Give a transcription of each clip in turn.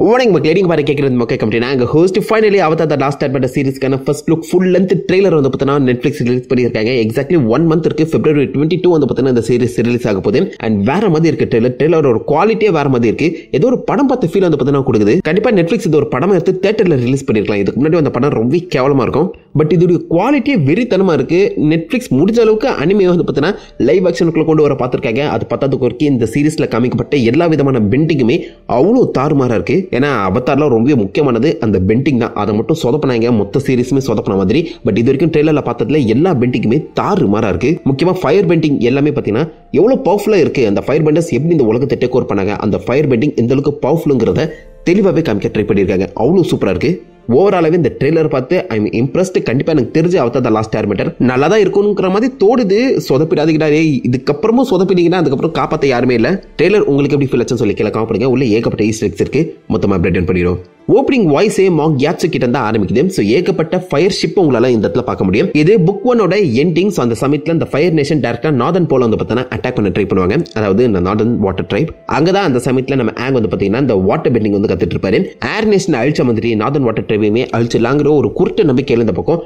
வணக்கம் மக்களே, நீங்க பாரு கேட்கறது மக்கள் கம்பெனி. நாங்கள் host finally Avatar the last start பண்ண சீரிஸ்க்கான first look full length trailer வந்து பார்த்தீங்கன்னா நெட்ஃபிளிக்ஸ் ரிலீஸ் பண்ணியிருக்காங்க. எக்ஸாக்ட்லி 1 month இருக்கு. February 22 வந்து பார்த்தீங்கன்னா இந்த சீரிஸ் ரிலீஸ் ஆக போகுது. அண்ட் வேற மாதிரி இருக்கு ட்ரெய்லர் ஒரு குவாலிட்டியே வேற மாதிரி இருக்கு. ஏதோ ஒரு படம் பார்த்த ஃபீல் வந்து பார்த்தீங்கன்னா கொடுக்குது. கண்டிப்பா நெட்ஃபிளிக்ஸ் இது ஒரு படம் எடுத்து தியேட்டர்ல ரிலீஸ் பண்ணிருக்கலாம். இதுக்கு முன்னாடி அந்த படம் ரொம்ப கேவலமா இருக்கும். பட் இதோட குவாலிட்டியே வெறித்தனமா இருக்கு. நெட்ஃபிளிக்ஸ் முடிஞ்ச அளவுக்கு அனிமே வந்து பார்த்தீங்கன்னா லைவ் ஆக்ஷனுக்குள்ள கொண்டு வர பார்த்திருக்காங்க. அது பத்தாதுக்கு ஒரு இந்த சீரிஸ்ல காமிக்கப்பட்ட எல்லா விதமான பெண்டிங்குமே அவ்வளோ தாறுமாறா இருக்கு. ஏன்னா அவதார்ல ரொம்ப முக்கியமானது அந்த பெண்டிங் தான். அதை மட்டும் சொதப்பினாங்க, மொத்த சீரிஸுமே சொதப்பின மாதிரி. பட் இது வரைக்கும் ட்ரெய்லர்ல பார்த்ததுல எல்லா பெண்டிங்குமே தாறுமாறா இருக்கு. முக்கியமா ஃபயர் பெண்டிங் எல்லாமே பார்த்தீங்கன்னா எவ்வளவு பவர்ஃபுல்லா இருக்கு. அந்த ஃபயர் பெண்டர்ஸ் எப்படி இந்த உலகத்தை டேக் ஓவர் பண்ணாங்க, அந்த ஃபயர் பெண்டிங் எந்த அளவுக்கு பவர்ஃபுல்ங்கிறத தெளிவாகவே காமிக்க ட்ரை பண்ணியிருக்காங்க. அவ்வளோ சூப்பரா இருக்கு. ஓவராலாவே இந்த ட்ரெய்லர் பார்த்து ஐ எம் இம்ப்ரெஸ்ட். கண்டிப்பா எனக்கு தெரிஞ்சு அவதார் த லாஸ்ட் ஏர்பெண்டர் நல்லா தான் இருக்கும்ங்கிற மாதிரி தோடுது. சொதப்பிடாதீங்கடா, இதுக்கப்புறமும் சொதப்பினீங்கன்னா அதுக்கப்புறம் காப்பாற்ற யாருமே இல்லை. ட்ரெய்லர் உங்களுக்கு எப்படி ஃபீல் ஆச்சுன்னு சொல்லி கீழே காமெண்ட் பண்ணுங்க. உள்ள ஏகப்பட்ட ஈஸ்டர் எக்ஸ் இருக்கு, மொத்தமாக அப்டேட் பண்ணிடும். ஓப்பனிங் வாய்ஸே மாங் யாட்சு கிட்ட தான் ஆரம்பிக்குது. ஸோ ஏகப்பட்ட ஃபயர் ஷிப் உங்களால இந்த இடத்துல பார்க்க முடியும். இது புக் 1 எண்டிங். ஸோ அந்த சமயத்தில் இந்த ஃபயர் நேஷன் டேரக்டா நார்தன் போல வந்து பார்த்தீங்கன்னா அட்டாக் பண்ண ட்ரை பண்ணுவாங்க. அதாவது இந்த நார்தன் வாட்டர் ட்ரைப். அங்கதான் அந்த சமயத்தில் நம்ம ஆங் வந்து பார்த்தீங்கன்னா இந்த வாட்டர் பெண்டிங் வந்து கத்துட்டு இருப்பாரு. ஏர் நேஷன் அழிச்ச மாதிரி நார்தன் வாட்டர் ட்ரைபையுமே அழிச்சிடலாங்கிற ஒரு குருட்டு நம்பிக்கையில் இந்த பக்கம்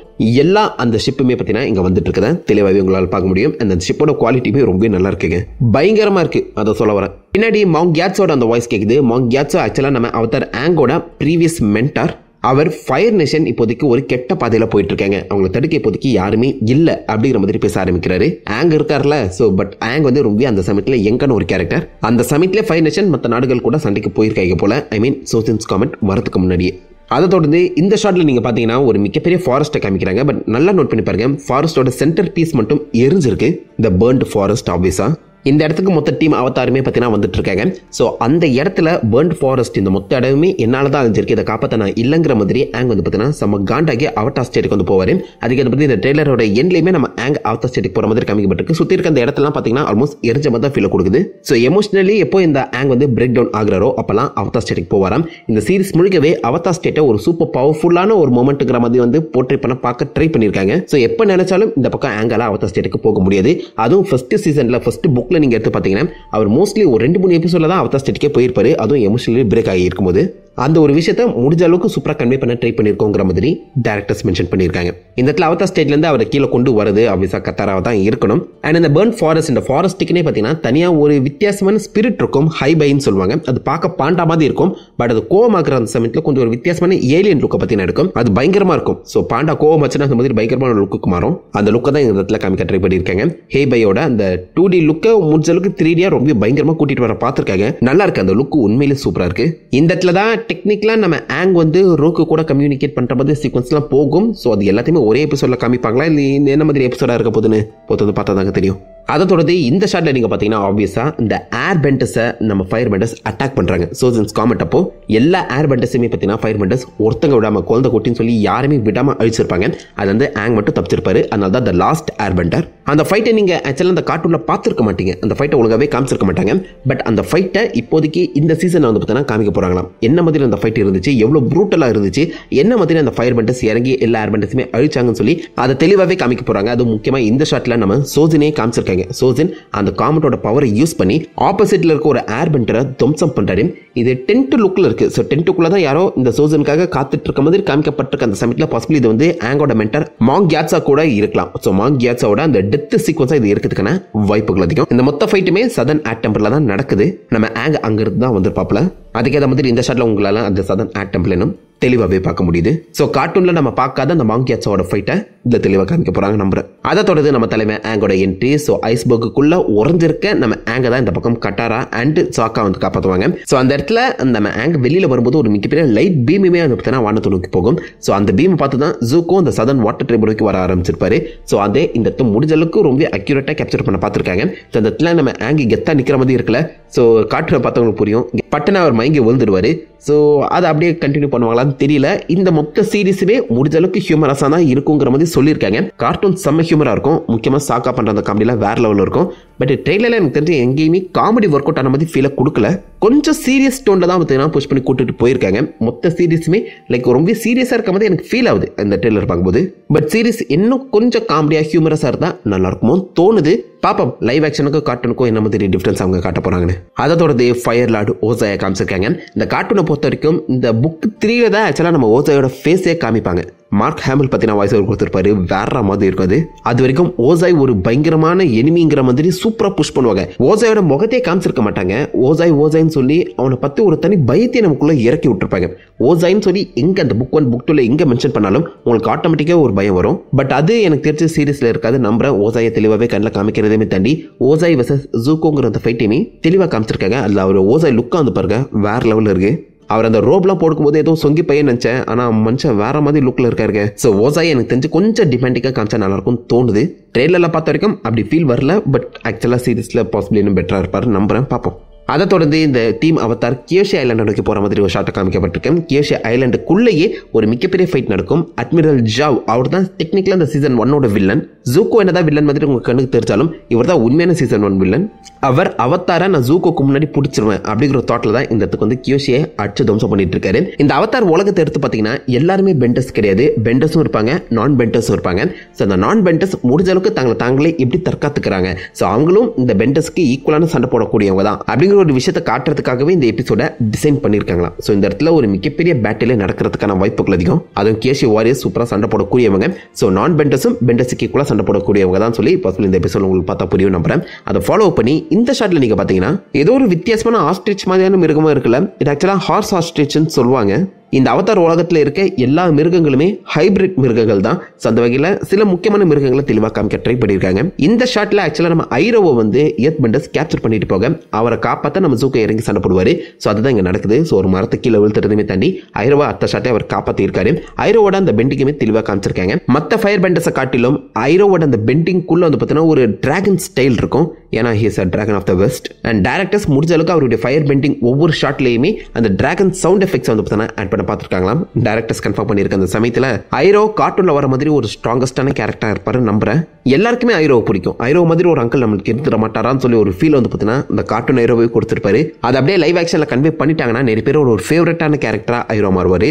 எல்லா அந்த ஷிப்புமே பார்த்தீங்கன்னா இங்க வந்துட்டு இருக்குதா தெளிவாகவே உங்களால் பார்க்க முடியும். அந்த ஷிப்போட குவாலிட்டியுமே ரொம்ப நல்லா இருக்குங்க, பயங்கரமா இருக்கு. அதை சொல்ல வரேன். பின்னாடி மாங் யாட்ஸோட அந்த வாய்ஸ் கேக்குது. மாங் யாட்ஸோ ஆக்சுவலா நம்ம அவதார் ஆங்கோட ப்ரீவியஸ் மென்டார். அவர் ஃபயர் நேஷன் இப்போதைக்கு ஒரு கெட்ட பாதையில போயிட்டு இருக்காங்க, அவங்களை தடுக்க இப்போதைக்கு யாருமே இல்ல அப்படிங்கிற மாதிரி பேச ஆரம்பிக்கிறாரு. ஆங் இருக்காருல. சோ பட் ஆங் வந்து ரொம்ப அந்த சமயத்துல எங்கன்னு ஒரு கேரக்டர். அந்த சமயத்துல ஃபயர் நேஷன் மற்ற நாடுகள் கூட சண்டைக்கு போயிருக்காங்க போல. ஐ மீன் சோசியன்ஸ் காமெண்ட் வரதுக்கு முன்னாடியே. அதை தொடர்ந்து இந்த ஷாட்ல நீங்க பாத்தீங்கன்னா ஒரு மிகப்பெரிய ஃபாரஸ்ட்டை காமிக்கிறாங்க. பட் நல்லா நோட் பண்ணி பாருங்க, ஃபாரஸ்டோட சென்டர் பீஸ் மட்டும் எரிஞ்சிருக்கு. இந்த பர்ன்ட் ஃபாரஸ்ட் ஆப்வியஸா இந்த இடத்துக்கு மொத்த டீம் அவதாருமே பார்த்தீங்கன்னா வந்துட்டு இருக்காங்க. ஸோ அந்த இடத்துல பர்ன்ட் ஃபாரஸ்ட் இந்த மொத்த இடமே என்னால் தான் அழிஞ்சிருக்கு, இதை காப்பாற்ற நான் இல்லைங்கிற மாதிரி ஆங் வந்து பார்த்தீங்கன்னா நம்ம காண்டாகி அவதார் ஸ்டேட்டுக்கு வந்து போவார். அதுக்கு அதை பற்றி இந்த ட்ரெய்லரோட எண்ட்லையுமே நம்ம ஆங் அவதார் ஸ்டேட்டுக்கு போகிற மாதிரி காமிக்கப்பட்டிருக்கு. சுற்றி இருக்க அந்த இடத்துலாம் பார்த்தீங்கன்னா ஆல்மோஸ்ட் எரிஞ்ச மாதிரி தான் ஃபீல் கொடுக்குது. ஸோ எமோஷனலி எப்போ இந்த ஆங் வந்து பிரேக் டவுன் ஆகிறாரோ அப்போல்லாம் அவதார் ஸ்டேட்டுக்கு போவாராம். இந்த சீரிஸ் முழுக்கவே அவதார் ஸ்டேட்டை ஒரு சூப்பர் பவர்ஃபுல்லான ஒரு மொமெண்ட்டுங்கிற மாதிரி வந்து போர்ட்ரேட் பண்ண பார்க்க ட்ரை பண்ணியிருக்காங்க. ஸோ எப்போ நினைச்சாலும் இந்த பக்கம் ஆங்கால அவதார் ஸ்டேட்டுக்கு போக முடியாது. அதுவும் ஃபர்ஸ்ட் சீசனில் ஃபர்ஸ்ட் புக்கில் நீங்கள் எடுத்து பார்த்தீங்கன்னா அவர் மோஸ்ட்லி ஒரு 2-3 எபிசோட்ல தான் அவதார் ஸ்டேட்டுக்கே போயிருப்பாரு. அதுவும் எமோஷனலி பிரேக் ஆகி இருக்கும்போது அந்த ஒரு விஷயத்தை முடிஞ்ச அளவுக்கு சூப்பரா கன்வே பண்ண ட்ரை பண்ணிருக்கோங்கிற மாதிரி டைரக்டர்ஸ் மென்ஷன் பண்ணியிருக்காங்க. இந்த இடத்துல அவதார் ஸ்டேட்ல இருந்து அவரை கீழே கொண்டு வரது ஆப்வியஸா கத்தாராவா தான் இருக்கணும். அண்ட் இந்த பர்ன் ஃபாரஸ்ட், இந்த ஃபாரஸ்ட்டுக்குனே பார்த்தீங்கன்னா தனியா ஒரு வித்தியாசமான ஸ்பிரிட் இருக்கும். ஹைபைன்னு சொல்லுவாங்க. அது பார்க்க பாண்டா மாதிரி இருக்கும். பட் அது கோவமாக்குற அந்த சமயத்தில் கொஞ்சம் ஒரு வித்தியாசமான ஏலியன் லுக்கை பத்தி இருக்கும். அது பயங்கரமா இருக்கும். ஸோ பாண்டா கோவம் வச்சுன்னா அந்த மாதிரி பயங்கரமான லுக்கு மாறும். அந்த லுக்கை தான் இந்த இடத்துல காமிக்க ட்ரை பண்ணியிருக்காங்க. ஹேபையோட அந்த 2D லுக்கை முடிஞ்ச அளவுக்கு 3D ரொம்ப பயங்கரமா கூட்டிட்டு வர பார்த்திருக்காங்க. நல்லா இருக்கு, அந்த லுக்கு உண்மையிலே சூப்பரா இருக்கு. இந்த இடத்துல தான் டெக்னிக்கலா நம்ம ஆங் வந்து ரோக்கு கூட கம்யூனிகேட் பண்ற மாதிரி சீக்வன்ஸ்லாம் போகும். ஸோ அது எல்லாத்தையுமே ஒரே எபிசோட்ல காமிப்பாங்களா இல்லை என்ன மாதிரி எபிசோடா இருக்க போதுன்னு பார்த்தா தாங்க தெரியும். அதை தொடர்ந்து இந்த ஷாட்ல நீங்க பாத்தீங்கன்னா ஆப்வியஸா இந்த ஏர் பெண்டர்ஸை நம்ம ஃபயர் பெண்டர்ஸ் அட்டாக் பண்றாங்க. சோசன்ஸ் காமெண்ட் அப்போ எல்லா ஏர் பெண்டர்ஸுமே பாத்தீங்கன்னா ஃபயர் பெண்டர்ஸ் ஒருத்தங்க விடாம குழந்தை குட்டின்னு சொல்லி யாருமே விடாம அழிச்சிருப்பாங்க. அது வந்து ஆங் மட்டும் தப்பிச்சிருப்பாரு. அதனால தான் த லாஸ்ட் ஏர் பெண்டர். அந்த ஃபைட்டை நீங்க ஆக்சுவலா அந்த கார்ட்டூன்ல பார்த்துருக்க மாட்டீங்க, அந்த ஃபைட்டை ஒழுங்காவே காமிச்சிருக்க மாட்டாங்க. பட் அந்த ஃபைட்டை இப்போதைக்கு இந்த சீசன்ல வந்து பார்த்தீங்கன்னா காமிக்க போறாங்களாம். என்ன மாதிரி அந்த ஃபைட் இருந்துச்சு, எவ்வளவு ப்ரூட்டலா இருந்துச்சு, என்ன மாதிரி அந்த ஃபயர் பெண்டர்ஸ் இறங்கி எல்லா ஏர் பெண்டர்ஸுமே அழிச்சாங்கன்னு சொல்லி அதை தெளிவாகவே காமிக்க போறாங்க. அது முக்கியமா இந்த ஷாட்ல நம்ம சோஜனே காமிச்சிருக்காங்க. சோஜன் அந்த காமெட்டோட பவரை யூஸ் பண்ணி ஆப்போசிட்ல இருக்க ஒரு ஏர் பெண்டரை துவம்சம் பண்றாரு. இது டென்ட் லுக்ல இருக்கு. ஸோ டென்ட்டுக்குள்ள தான் யாரோ இந்த சோஜனுக்காக காத்துட்டு இருக்க மாதிரி காமிக்கப்பட்டிருக்க அந்த சமயத்தில் பாசிபிள் இது வந்து ஆங்கோட மென்டர் மாங் யாட்ஸா கூட இருக்கலாம். ஸோ மாங் யாட்ஸாவோட அந்த டெத் சீக்வன்ஸா இது இருக்கிறதுக்கான வாய்ப்புகள் அதிகம். இந்த மொத்த ஃபைட்டுமே சதன் ஏர் டெம்பிள்ல தான் நடக்குது. நம்ம ஆங் அங்கிருந்து தான் வந்திருப்பாப்ல. அதுக்கேற்ற மாதிரி இந்த ஷாட்ல உங்களால அந்த சதன் ஏர் டெம்பிள் தெளிவாகவே பார்க்க முடியுது. ஸோ கார்ட்டூன்ல நம்ம பார்க்காத அந்த மாங் யாட்ஸாவோட ஃபைட்டை இந்த தெளிவாக காமிக்க போறாங்க நம்புறேன். அதை தொடர்ந்து நம்ம தலைமை ஆங்கோட என்ட்ரி. ஸோ ஐஸ்பர்க்குள்ள உறைஞ்சிருக்க நம்ம ஆங்க தான் இந்த பக்கம் கட்டாரா அண்ட் சாக்கா வந்து காப்பாற்றுவாங்க. ஸோ அந்த இடத்துல நம்ம ஆங் வெளியில வரும்போது ஒரு மிகப்பெரிய லைட் பீமுமே வந்து பார்த்தீங்கன்னா வானத்தை நோக்கி போகும். ஸோ அந்த பீமை பார்த்து தான் ஜூக்கோ அந்த சதன் வாட்டர் ட்ரைப் நோக்கி வர ஆரம்பிச்சிருப்பாரு. ஸோ அதே இந்த இடத்துல முடிஞ்ச அளவுக்கு ரொம்ப அக்யூரேட்டா கேப்சர் பண்ண பார்த்துருக்காங்க. ஸோ அந்த இடத்துல நம்ம ஆங்கி கெத்தா நிற்கிற மாதிரி இருக்குல்ல. ஸோ காட்டுற பார்த்தவங்களுக்கு புரியும். பட்டனை அவர் மயங்கி விழுந்துடுவாரு. ஸோ அதை அப்படியே கண்டினியூ பண்ணுவாங்களான்னு தெரியல. இந்த மொத்த சீரிஸுமே முடிஞ்ச அளவுக்கு ஹியூமரஸாக தான் இருக்குங்கிற மாதிரி சொல்லியிருக்காங்க. கார்ட்டூன் செம்ம ஹியூமரா இருக்கும். முக்கியமாக சாக்கா பண்ற அந்த காமெடியில் வேற லெவலில் இருக்கும். பட் ட்ரெய்லரில் எனக்கு தெரிஞ்சு எங்கேயுமே காமெடி ஒர்க் அவுட் ஆன மாதிரி ஃபீலை கொடுக்கல. கொஞ்சம் சீரியஸ் டோனில் தான் பார்த்தீங்கன்னா புஷ் பண்ணி கூட்டிட்டு போயிருக்காங்க. மொத்த சீரிஸுமே லைக் ரொம்ப சீரியஸாக இருக்க மாதிரி எனக்கு ஃபீல் ஆகுது இந்த ட்ரெய்லர் பார்க்கும்போது. பட் சீரிஸ் இன்னும் கொஞ்சம் காமெடியாக ஹியூமரஸாக இருந்தால் நல்லா இருக்குமோ தோணுது. பாப்போம் லைவ் ஆக்ஷனுக்கும் கார்ட்டூனுக்கும் என்ன மாதிரி டிஃபரன்ஸ் அவங்க காட்ட போறாங்கன்னு. அதை தொடர்ந்து ஃபயர் லார்டு ஓசாயை காமிச்சிருக்காங்க. இந்த கார்ட்டூனை பொறுத்த வரைக்கும் இந்த புக் 3 தான் ஆக்சுவலாக நம்ம ஓசாயோட ஃபேஸே காமிப்பாங்க. மார்க் ஹேமில் பார்த்தீங்கன்னா வாய்ஸ் ஓவர் கொடுத்துருப்பாரு, வேற மாதிரி இருக்காது. அது வரைக்கும் ஓசாய் ஒரு பயங்கரமான எனிமிங்கிற மாதிரி சூப்பராக புஷ் பண்ணுவாங்க. ஓசாயோட முகத்தையே காமிச்சிருக்க மாட்டாங்க. ஓசாய்ன்னு சொல்லி அவனை பற்றி ஒரு தனி பயத்தை நமக்குள்ள இறக்கி விட்டுருப்பாங்க. ஓசாயின்னு சொல்லி எங்க அந்த புக் 1 புக் 2 எங்க மென்ஷன் பண்ணாலும் உங்களுக்கு ஆட்டோமேட்டிக்காக ஒரு பயம் வரும். பட் அது எனக்கு தெரிஞ்ச சீரீஸ்ல இருக்காது. நம்புறேன் ஓசாயை தெளிவாகவே கண்ணில் காமிக்கிறதையுமே தாண்டி ஓசாய் வெர்சஸ் ஜூக்கோங்கிற அந்த ஃபைட்டையுமே தெளிவாக காமிச்சிருக்காங்க. அதில் அவர் ஓசாய் லுக்காக வந்து பாருங்க வேற லெவலில் இருக்கு. அவர் அந்த ரோப்லாம் போடும்போது ஏதோ சொங்கி பையன் நினச்சேன், ஆனால் மனுஷன் வேற மாதிரி லுக்கில் இருக்காருங்க. ஸோ ஓசாய் எனக்கு தெரிஞ்சு கொஞ்சம் டிமாண்டிக்காக காமிச்சா நல்லாயிருக்கும் தோணுது. ட்ரெயிலரில் பார்த்த வரைக்கும் அப்படி ஃபீல் வரல. பட் ஆக்சுவலாக சீரீஸில் பாசிபிள் இன்னும் பெட்டராக இருப்பார் நம்புறேன், பார்ப்போம். அதை தொடர்ந்து இந்த டீம் அவதார் கியோஷி ஐலாண்டை நோக்கி போகிற மாதிரி ஒரு ஷாட்டை காமிக்கப்பட்டிருக்கேன். கியோஷி ஐலாண்டுக்குள்ளேயே ஒரு மிகப்பெரிய ஃபைட் நடக்கும். அட்மிரல் ஜாவ் அவர் தான் டெக்னிக்கலாக இந்த சீசன் 1 வில்லன். ஜூக்கோ என்னதான் வில்லன் மாதிரி உங்களுக்கு கண்ணுக்கு தெரிஞ்சாலும் இவர் தான் உண்மையான சீசன் 1 வில்லன். அவர் அவதாரை நான் ஜூக்கோக்கு முன்னாடி பிடிச்சிருவேன் அப்படிங்கிற தாட்டில் தான் இந்த இடத்துக்கு வந்து கியோஷியை அடிச்சு தம்சம் பண்ணிட்டு இருக்காரு. இந்த அவதார் உலகத்தை எடுத்து பார்த்தீங்கன்னா எல்லாருமே பெண்டர்ஸ் கிடையாது. பெண்டர்ஸும் இருப்பாங்க, நான் பெண்டர்ஸும் இருப்பாங்க. ஸோ அந்த நான் பெண்டர்ஸ் முடிஞ்ச அளவுக்கு தாங்களே எப்படி தற்காத்துக்கிறாங்க. ஸோ அவங்களும் இந்த பெண்டர்ஸ்க்கு ஈக்குவலான சண்டை போடக்கூடியவங்க தான் அப்படிங்கிற ஒரு விஷயத்தை காட்டுறதுக்காகவே இந்த எபிசோட டிசைன் பண்ணியிருக்காங்களா. ஸோ இந்த இடத்துல ஒரு மிகப்பெரிய பேட்டிலே நடக்கிறதுக்கான வாய்ப்புகள் அதிகம். அதுவும் கேஷி வாரியர்ஸ் சூப்பராக சண்டை போடக்கூடியவங்க. ஸோ நான் பெண்டர்ஸும் பெண்டர்ஸுக்கு ஈக்குவலாக சண்டை போடக்கூடியவங்க தான் சொல்லி பாசிபிள் இந்த எபிசோட் உங்களுக்கு பார்த்தா புரியும் நம்புறேன். அதை ஃபாலோ பண்ணி இந்த ஷாட்ல நீங்க பார்த்தீங்கன்னா ஏதோ ஒரு வித்தியாசமான ஆஸ்ட்ரிச் மாதிரியான மிருகமா இருக்குல்ல. இது ஆக்சுவலாக ஹார்ஸ் ஆஸ்ட்ரிச்னு சொல்லுவாங்க. இந்த அவதார் உலகத்தில் இருக்க எல்லா மிருகங்களுமே ஹைபிரிட் மிருகங்கள் தான். அந்த வகையில் சில முக்கியமான மிருகங்களை தெளிவாக காமிக்க ட்ரை பண்ணியிருக்காங்க. இந்த ஷாட்ல ஆக்சுவலாக நம்ம ஐரோவை வந்து எர்த் பெண்டர்ஸ் கேப்சர் பண்ணிட்டு போக அவரை காப்பாற்ற நம்ம ஜூக்கோ இறங்கி சண்டை போடுவார். ஸோ அதுதான் இங்கே நடக்குது. ஸோ ஒரு மரத்து கீழே விழுத்துறதுமே தாண்டி ஐரோவா அடுத்த ஷாட்டை அவர் காப்பாற்றிருக்காரு. ஐரோவோட அந்த பெண்டிங்குமே தெளிவாக காமிச்சிருக்காங்க. மற்ற ஃபயர் பெண்டர்ஸை காட்டிலும் ஐரோவோட அந்த பெண்டிங்குள்ள வந்து பார்த்தீங்கன்னா ஒரு டிராகன் ஸ்டைல் இருக்கும். ஏன்னா he is a dragon of the west. And directors முடிஞ்ச அளவுக்கு அவருடைய ஃபயர் பெண்டிங் ஒவ்வொரு ஷாட்லேயுமே அந்த டிராகன் சவுண்ட் எஃபெக்ட்ஸ் வந்து பார்த்தீங்கன்னா பார்த்துருக்காங்களாம். டைரக்டர்ஸ் கன்ஃபார்ம் பண்ணியிருக்க அந்த சமயத்தில் ஐரோ கார்ட்டூன்ல வர மாதிரி ஒரு ஸ்ட்ராங்கஸ்டான கேரக்டரா இருப்பாரு நம்புறேன். எல்லாருக்குமே ஐரோ பிடிக்கும். ஐரோ மாதிரி ஒரு அங்கிள் நம்மளுக்கு இருந்துட மாட்டாரான்னு சொல்லி ஒரு ஃபீல் வந்து பார்த்தீங்கன்னா இந்த கார்ட்டூன் ஐரோவே கொடுத்துருப்பாரு. அது அப்படியே லைவ் ஆக்ஷன்ல கன்வே பண்ணிட்டாங்கன்னா நிறைய பேர் ஒரு ஃபேவரட்டான கேரக்டரா ஐரோ மாறுவாரு.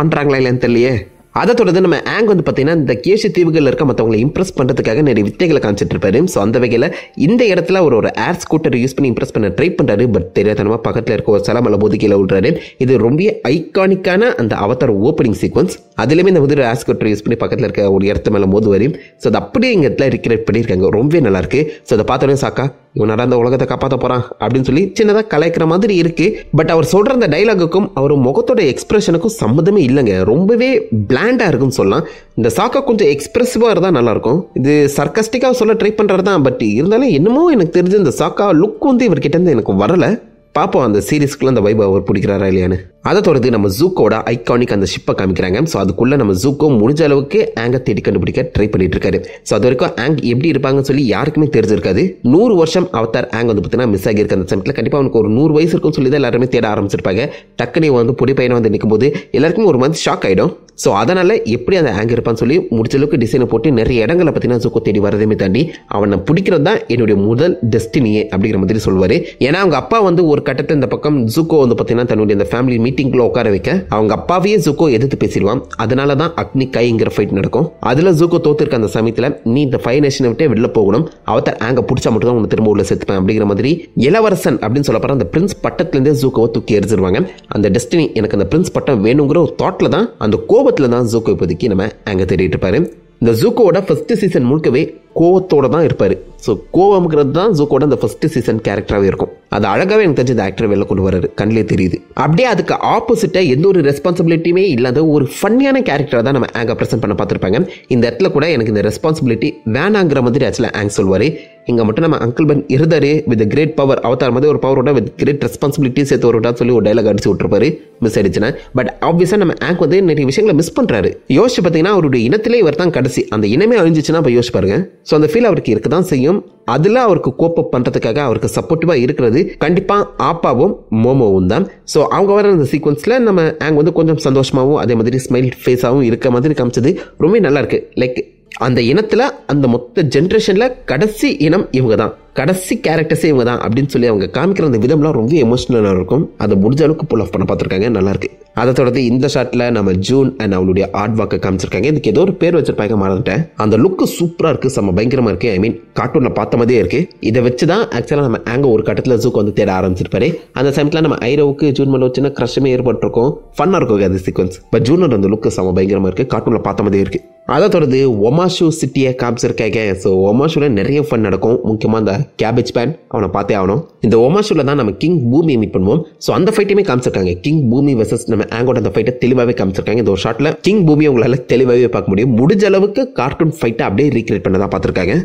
பண்றாங்களா இல்லைன்னு தெரியலையே. அதை தொடர்ந்து நம்ம ஆங் வந்து பார்த்தீங்கன்னா இந்த கேஷி தீவுகளில் இருக்க மற்றவங்களை இம்ப்ரெஸ் பண்ணுறதுக்காக நிறைய வித்தைகளை காமிச்சிட்டு இருப்பாரு. ஸோ அந்த வகையில் இந்த இடத்துல ஒரு ஏர் ஸ்கூட்டர் யூஸ் பண்ணி இம்ப்ரெஸ் பண்ண ட்ரை பண்ணுறாரு. பட் தெரியாதனமா பக்கத்தில் இருக்க ஒரு சில மேலே போது கீழே விடுறாரு. இது ரொம்ப ஐகானிக்கான அந்த அவதார் ஓப்பனிங் சீக்வன்ஸ். அதுலேயுமே இந்த முதல் ஏர் ஸ்கூட்டர் யூஸ் பண்ணி பக்கத்தில் இருக்க ஒரு இடத்து மேலே மோது வரும். ஸோ அது அப்படியே இங்கே இடத்துல ரிக்ரியேட் பண்ணியிருக்காங்க. ரொம்பவே நல்லா இருக்கு. ஸோ அதை பார்த்தோன்னே சாக்கா இவன் அந்த உலகத்தை காப்பாற்ற போறான் அப்படின்னு சொல்லி சின்னதாக கலாய்க்கிற மாதிரி இருக்கு. பட் அவர் சொல்ற அந்த டைலாகுக்கும் அவர் முகத்தோட எக்ஸ்பிரஷனுக்கும் சம்மந்தமே இல்லைங்க. ரொம்பவே பிளாண்டா இருக்குன்னு சொல்லலாம். இந்த சாக்கா கொஞ்சம் எக்ஸ்பிரசிவா இருந்தா நல்லா இருக்கும். இது சர்க்கஸ்டிக்கா சொல்ல ட்ரை பண்றது தான். பட் இருந்தாலும் என்னமோ எனக்கு தெரிஞ்சு இந்த சாக்கா லுக் வந்து இவர்கிட்ட இருந்து எனக்கு வரல. பார்ப்போம் அந்த சீரீஸ்க்குள்ள அந்த வைப் அவர் பிடிக்கிறாரா இல்லையான்னு. அதை தொடர்ந்து நம்ம ஜூக்கோட ஐகானிக் அந்த ஷிப்பை காமிக்கிறாங்க. ஸோ அதுக்குள்ள நம்ம ஜூக்கோ முடிஞ்ச அளவுக்கு ஆங்கை தேடி கண்டுபிடிக்க ட்ரை பண்ணிட்டு இருக்காரு. ஸோ அது வரைக்கும் ஆங் எப்படி இருப்பாங்கன்னு சொல்லி யாருக்குமே தெரிஞ்சிருக்காது. 100 வருஷம் அவதார் ஆங் வந்து பார்த்தீங்கன்னா மிஸ் ஆகியிருக்க அந்த சமயத்தில் கண்டிப்பாக அவனுக்கு ஒரு 100 வயசு இருக்குன்னு சொல்லி தான் எல்லாருமே தேட ஆரம்பிச்சிருப்பாங்க. டக்குனு வந்து பொடி பையனை வந்து நிற்கும் போது எல்லாருக்குமே ஒரு மாதிரி ஷாக் ஆகிடும். ஸோ அதனால எப்படி அந்த ஆங் இருப்பான்னு சொல்லி முடிச்ச அளவுக்கு டிசைனை போட்டு நிறைய இடங்களை பார்த்தீங்கன்னா ஜூக்கோ தேடி வரதையுமே தாண்டி அவனை பிடிக்கிறது தான் என்னுடைய முதல் டெஸ்டினியே அப்படிங்கிற மாதிரி சொல்லுவார். ஏன்னா அவங்க அப்பா வந்து ஒரு கட்டத்தில் இந்த பக்கம் ஜூக்கோ வந்து பார்த்தீங்கன்னா தன்னுடைய அந்த ஃபேமிலி மீட்டிங்ல உட்கார வைக்க அவங்க அப்பாவையே ஜூக்கோ எதிர்த்து பேசிடுவான். அதனால தான் அக்னி கைங்கிற ஃபைட் நடக்கும். அதுல ஜூக்கோ தோத்துருக்க அந்த சமயத்தில் நீ இந்த ஃபயர் நேஷனை விட்டே வெளில போகணும், அவத்தை ஆங்க பிடிச்சா மட்டும் தான் உன்னை திரும்ப உள்ள சேர்த்துப்பேன் அப்படிங்கிற மாதிரி இளவரசன் அப்படின்னு சொல்லப்படுற அந்த பிரின்ஸ் பட்டத்திலேருந்தே ஜூக்கோவை தூக்கி எரிஞ்சிருவாங்க. அந்த டெஸ்டினி எனக்கு அந்த பிரின்ஸ் பட்டம் வேணுங்கிற ஒரு தாட்ல தான் அந்த கோபத்தில் தான் ஜூக்கோ இப்போதைக்கு நம்ம ஆங்க தேடிட்டு இருப்பாரு. இந்த ஜூக்கோட ஃபர்ஸ்ட் சீசன் முழுக்கவே கோவத்தோட தான் இருப்பாரு. ஸோ கோவம்ங்கிறது தான் ஜூக்கோட அந்த ஃபர்ஸ்ட் சீசன் கேரக்டராகவே இருக்கும். அது அழகாகவே எனக்கு தெரிஞ்ச இந்த ஆக்டர் வெளில கொண்டு வராரு, கண்ணிலே தெரியுது. அப்படியே அதுக்கு ஆப்போசிட்டாக எந்த ஒரு ரெஸ்பான்சிபிலிட்டியுமே இல்லாத ஒரு ஃபன்னியான கேரக்டரை தான் நம்ம ஆங்க ப்ரெசென்ட் பண்ண பார்த்துருப்பாங்க. இந்த இடத்துல கூட எனக்கு இந்த ரெஸ்பான்சிபிலிட்டி வேணாங்கிற மாதிரி ஆக்சுவலாக ஆங் சொல்வார். இங்கே மட்டும் நம்ம அங்கிள் பென் இருந்தாரு வித் கிரேட் பவர், அவதார் மாதிரி ஒரு பவரோட வித் கிரேட் ரெஸ்பான்சிபிலிட்டி சேர்த்து வருடான்னு சொல்லி ஒரு டைலாக் அடிச்சு விட்டுருப்பாரு மிஸ் ஆயிடுச்சுன்னா. பட் ஆப்வியஸாக நம்ம ஆங்க் வந்து நிறைய விஷயங்களை மிஸ் பண்ணுறாரு. யோசிச்சு பார்த்தீங்கன்னா அவருடைய இனத்திலே இவர் தான் கடைசி. அந்த இனமே அழிஞ்சிச்சுன்னா அப்போ யோசிச்சு பாருங்க. ஸோ அந்த ஃபீல் அவருக்கு இருக்க தான் செய்யும். அதில் அவருக்கு கோப்பப் பண்ணுறதுக்காக அவருக்கு சப்போர்ட்டிவாக இருக்கிறது கண்டிப்பாக ஆப்பாவும் மோமோவும் தான். ஸோ அவங்க வர அந்த சீக்வன்ஸில் நம்ம ஆங் வந்து கொஞ்சம் சந்தோஷமாகவும் அதே மாதிரி ஸ்மைல் ஃபேஸாகவும் இருக்க மாதிரி காமிச்சது ரொம்ப நல்லா இருக்கு. லைக் அந்த இனத்தில் அந்த மொத்த ஜென்ரேஷனில் கடைசி இனம் இவங்க தான், கடைசி கேரக்டர்ஸே இவங்க தான் அப்படின்னு சொல்லி அவங்க காமிக்கிற அந்த விதம்லாம் ரொம்ப எமோஷனலாக இருக்கும். அதை முடிஞ்ச அளவுக்கு புல் ஆஃப் பண்ண பார்த்துருக்காங்க, நல்லாயிருக்கு. அதை தொடர்ந்து இந்த ஷாட்டில் நம்ம ஜூன் அண்ட் அவளுடைய ஆர்ட் வாக்கை காமிச்சிருக்காங்க. இதுக்கு ஏதோ ஒரு பேர் வச்சிருப்பாங்க, மறந்துட்டேன். அந்த லுக்கு சூப்பராக இருக்குது, செம்ம பயங்கரமாக இருக்குது. ஐ மீன் கார்ட்டூனில் பார்த்த மாதிரியே இருக்குது. இதை வச்சு தான் ஆக்சுவலாக நம்ம ஆங்க ஒரு கட்டத்தில் ஜூக்கு வந்து தேட ஆரம்பிச்சிருப்பாரு. அந்த சமயத்தில் நம்ம ஐரோவுக்கு ஜூன் மேலே வச்சுன்னா க்ரஷமே ஏற்பட்டிருக்கும், ஃபன்னாக இருக்கும் அது சீக்வன்ஸ். பட் ஜூனோட அந்த லுக்கு செம்ம பயங்கரமாக இருக்குது, கார்ட்டூனில் பார்த்த மாதிரியே இருக்குது. அதை தொடர்ந்து ஒமாஷு சிட்டியை காமிச்சிருக்காங்க. ஸோ ஒமாஷுவில் நிறைய ஃபன் நடக்கும், முக்கியமாக அந்த கேபேஜ் பேன் அவனை பார்த்தே ஆகணும். இந்த ஒமாஷுவில் தான் நம்ம கிங் பூமியை மீட் பண்ணுவோம். ஸோ அந்த ஃபைட்டுமே காமிச்சிருக்காங்க, கிங் பூமி வெர்சஸ் நம்ம ஆங்கோட அந்த ஃபைட்டை தெளிவாகவே காமிச்சிருக்காங்க. இந்த ஒரு ஷாட்டில் கிங் பூமியை உங்களால் தெளிவாகவே பார்க்க முடியும். முடிஞ்ச அளவுக்கு கார்ட்டூன் ஃபைட்டை அப்படியே ரீக்ரியேட் பண்ண தான் பார்த்துருக்காங்க.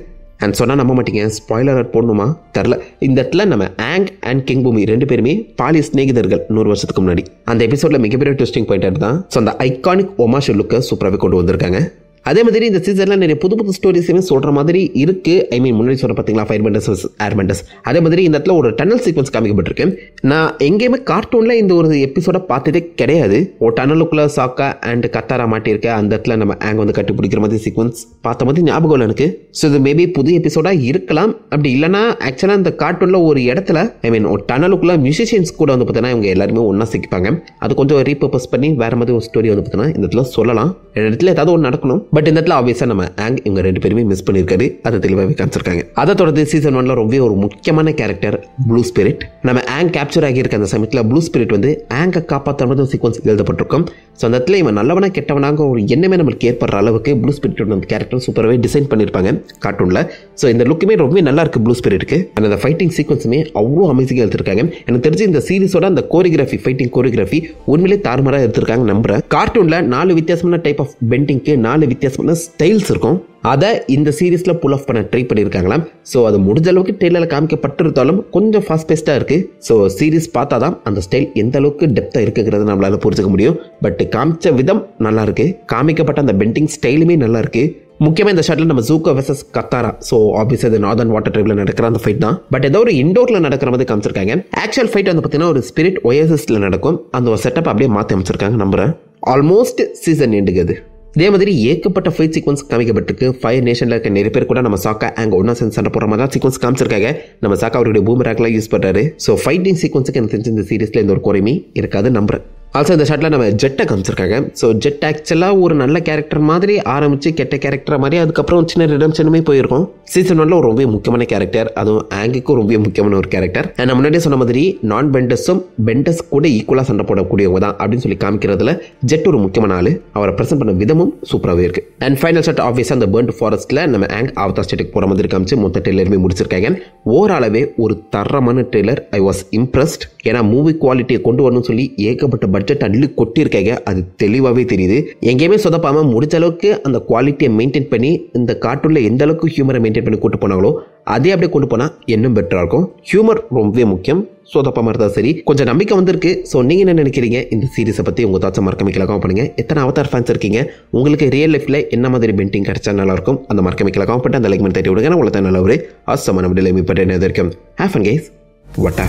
அண்ட் சொன்னால் நம்ப மாட்டீங்க, ஸ்பாய்லர் போடணுமா தெரில, இந்த இடத்துல நம்ம ஆங் அண்ட் கிங் பூமி 2 பேருமே பாலி ஸ்நேகிதர்கள் 100 வருஷத்துக்கு முன்னாடி. அந்த எபிசோடில் மிகப்பெரிய ட்விஸ்டிங் பாயிண்ட் தான். ஸோ அந்த ஐகானிக் ஒமாஷு லுக்கை சூப்பராகவே கொண்டு வந்திருக்காங்க. அதே மாதிரி இந்த சீசனில் நிறைய புது புது ஸ்டோரிஸுமே சொல்கிற மாதிரி இருக்குது. ஐ மீன் முன்னாடி சொல்கிற பார்த்தீங்களா, ஃபயர் பெண்டர்ஸ் ஏர் பெண்டர்ஸ். அதே மாதிரி இந்த இடத்துல ஒரு டனல் சீக்வன்ஸ் காமிக்கப்பட்டிருக்கு. நான் எங்கேயுமே கார்ட்டூனில் இந்த ஒரு எபிசோட பார்த்ததே கிடையாது. ஒரு டனலுக்குள்ளே சாக்கா அண்ட் கத்தாரா மாட்டியிருக்க அந்த இடத்துல நம்ம ஆங்க வந்து கட்டி பிடிக்கிற மாதிரி சீக்வன்ஸ் பார்த்த மாதிரி ஞாபகம் இல்லை எனக்கு. ஸோ இது மேபி புது எபிசோடாக இருக்கலாம். அப்படி இல்லைனா ஆக்சுவலாக இந்த கார்ட்டூனில் ஒரு இடத்துல ஐ மீன் ஒரு டனலுக்குள்ளே மியூசிஷியன்ஸ் கூட வந்து பார்த்தீங்கன்னா இவங்க எல்லாருமே ஒன்றா சிக்கிப்பாங்க. அது கொஞ்சம் ரீபர்பஸ் பண்ணி வேறு மாதிரி ஒரு ஸ்டோரி வந்து பார்த்தீங்கன்னா இந்த இடத்துல சொல்லலாம். இடத்துல ஏதாவது ஒன்று நடக்கணும். பட் இந்த இடத்துல ஆப்வியஸாக நம்ம ஆங் இவங்க 2 பேருமே மிஸ் பண்ணியிருக்காரு, அதை தெளிவாகவே காமிச்சிருக்காங்க. அதை தொடர்ந்து சீசன் 1ல ரொம்ப ஒரு முக்கியமான கேரக்டர் ப்ளூ ஸ்பிரிட். நம்ம ஆங் கேப்சர் ஆகியிருக்க அந்த சமயத்தில் ப்ளூ ஸ்பிரிட் வந்து ஆங்கை காப்பாற்ற சீக்வன்ஸ் எழுதப்பட்டிருக்கும். ஸோ அந்த இடத்துல இவன் நல்லவனா கெட்டவனாக ஒரு எண்ணமே நம்மளுக்கு ஏற்படுற அளவுக்கு ப்ளூ ஸ்பிரிட்டோட அந்த கேரக்டர் சூப்பராகவே டிசைன் பண்ணியிருப்பாங்க கார்ட்டூனில். ஸோ இந்த லுக்குமே ரொம்ப நல்லா இருக்குது ப்ளூ ஸ்பிரிட்டுக்கு. அண்ட் அந்த ஃபைட்டிங் சீக்வன்ஸுமே அவ்வளோ அமேசிங்காக எடுத்திருக்காங்க. எனக்கு தெரிஞ்சு இந்த சீரிஸோட அந்த கோரியோகிராஃபி, ஃபைட்டிங் கோரியோகிராஃபி உண்மையிலே தாறுமாறாக எடுத்திருக்காங்க நம்புறேன். கார்ட்டூனில் 4 வித்தியாசமான டைப் ஆஃப் பெண்டிங்க்கு 4 வித்தியாசமான ஸ்டைல்ஸ் இருக்கும். அதை இந்த சீரீஸில் புல் ஆஃப் பண்ண ட்ரை பண்ணியிருக்காங்களாம். ஸோ அது முடிஞ்ச அளவுக்கு ட்ரெயிலரில் காமிக்கப்பட்டிருந்தாலும் கொஞ்சம் ஃபாஸ்ட் பேஸ்டாக இருக்குது. ஸோ சீரீஸ் பார்த்தா தான் அந்த ஸ்டைல் எந்த அளவுக்கு டெப்த்தாக இருக்குங்கிறத நம்மளால் புரிஞ்சுக்க முடியும். பட் காமிச்ச விதம் நல்லா இருக்குது, காமிக்கப்பட்ட அந்த பெண்டிங் ஸ்டைலுமே நல்லா இருக்குது. முக்கியமாக இந்த ஷாட்டில் நம்ம ஜூக்கோ வெர்சஸ் கத்தாரா. ஸோ ஆப்வியஸாக இது நார்தர்ன் வாட்டர் ட்ரைபில் நடக்கிற அந்த ஃபைட் தான். பட் ஏதோ ஒரு இண்டோரில் நடக்கிற மாதிரி காமிச்சிருக்காங்க. ஆக்சுவல் ஃபைட் வந்து பார்த்தீங்கன்னா ஒரு ஸ்பிரிட் ஒயசிஸில் நடக்கும். அந்த ஒரு செட்டப் அப்படியே மாற்றி அமைச்சிருக்காங்க நம்புறேன். ஆல்மோஸ்ட் சீசன் எண்டுக்கு அது. இதே மாதிரி ஏகப்பட்ட ஃபைட் சீக்வன்ஸ் காமிக்கப்பட்டிருக்கு. ஃபயர் நேஷனில் இருக்க நிறைய பேர் கூட நம்ம சாக்கா அங்கே ஒன்றா சேர்ந்து சண்டை போகிற மாதிரி தான் சீக்வன்ஸ் காமிச்சிருக்காங்க. நம்ம சாக்கா அவருடைய பூமராக்லாம் யூஸ் பண்ணுறாரு. ஸோ ஃபைட்டிங் சீக்வன்ஸுக்கு எனக்கு தெரிஞ்ச இந்த சீரீஸில் எந்த ஒரு குறையுமே இருக்காது நம்புறேன். ஆல்சோ இந்த ஷாட்டில் நம்ம ஜெட்டை காமிச்சிருக்காங்க. ஸோ ஜெட் ஆக்சுவலாக ஒரு நல்ல கேரக்டர் மாதிரி ஆரம்பித்து கெட்ட கேரக்டர் மாதிரி அதுக்கப்புறம் சின்ன ரிடம்ஷனுமே போயிருக்கும். சீசன் 1ல ஒரு ரொம்ப முக்கியமான கேரக்டர், அதுவும் ஆங்கிக்கும் ரொம்ப முக்கியமான ஒரு கேரக்டர். நான் முன்னாடியே சொன்ன மாதிரி நான் பெண்டர்ஸும் பெண்டர்ஸ் கூட ஈக்குவலாக சண்டை போடக்கூடியவங்க தான் அப்படின்னு சொல்லி காமிக்கிறதுல ஜெட் ஒரு முக்கியமான ஆள். அவரை ப்ரெசென்ட் பண்ண விதமும் சூப்பராகவே இருக்கு. அண்ட் ஃபைனல் ஷாட் ஆப்வியஸாக அந்த பர்ன்ட் ஃபாரஸ்ட்டில் நம்ம ஆங் அவதார் ஸ்டேட்டுக்கு போகிற மாதிரி காமிச்சு மொத்த ட்ரெய்லருமே முடிச்சிருக்காங்க. ஓவராலாகவே ஒரு தரமான ட்ரெய்லர். I was impressed. ஏன்னா மூவி குவாலிட்டியை கொண்டு வரணும்னு சொல்லி ஏகப்பட்ட பட்ஜெட் அள்ளி கொட்டியிருக்காங்க, அது தெளிவாகவே தெரியுது. எங்கேயுமே சொதப்பாமல் முடிஞ்ச அளவுக்கு அந்த குவாலிட்டியை மெயின்டைன் பண்ணி இந்த கார்ட்டூனில் எந்த அளவுக்கு ஹியூமரை மெயின்டைன் பண்ணி கூட்டு போனாங்களோ அதே அப்படியே கொண்டு போனால் இன்னும் பெட்டராக இருக்கும். ஹியூமர் ரொம்பவே முக்கியம், சொதப்பாமல் இருந்தால் சரி. கொஞ்சம் நம்பிக்கை வந்திருக்கு. ஸோ நீங்கள் என்ன நினைக்கிறீங்க இந்த சீரிஸை பற்றி? உங்கள் தாட்சை மறக்காம கீழே கமெண்ட் பண்ணுங்கள். எத்தனை அவதார் ஃபேன்ஸ் இருக்கீங்க? உங்களுக்கு ரியல் லைஃப்பில் என்ன மாதிரி பெயிண்டிங் கிடைச்சா நல்லாயிருக்கும்? அந்த மறக்காம கீழே கமெண்ட் பண்ணிட்டு அந்த லைக் பண்ணி தட்டி விடுங்க. உங்களை தான் நல்ல ஒரு ஆசமான விடலை மீட் பண்ண இருக்கும். Have fun guys. வட்டா.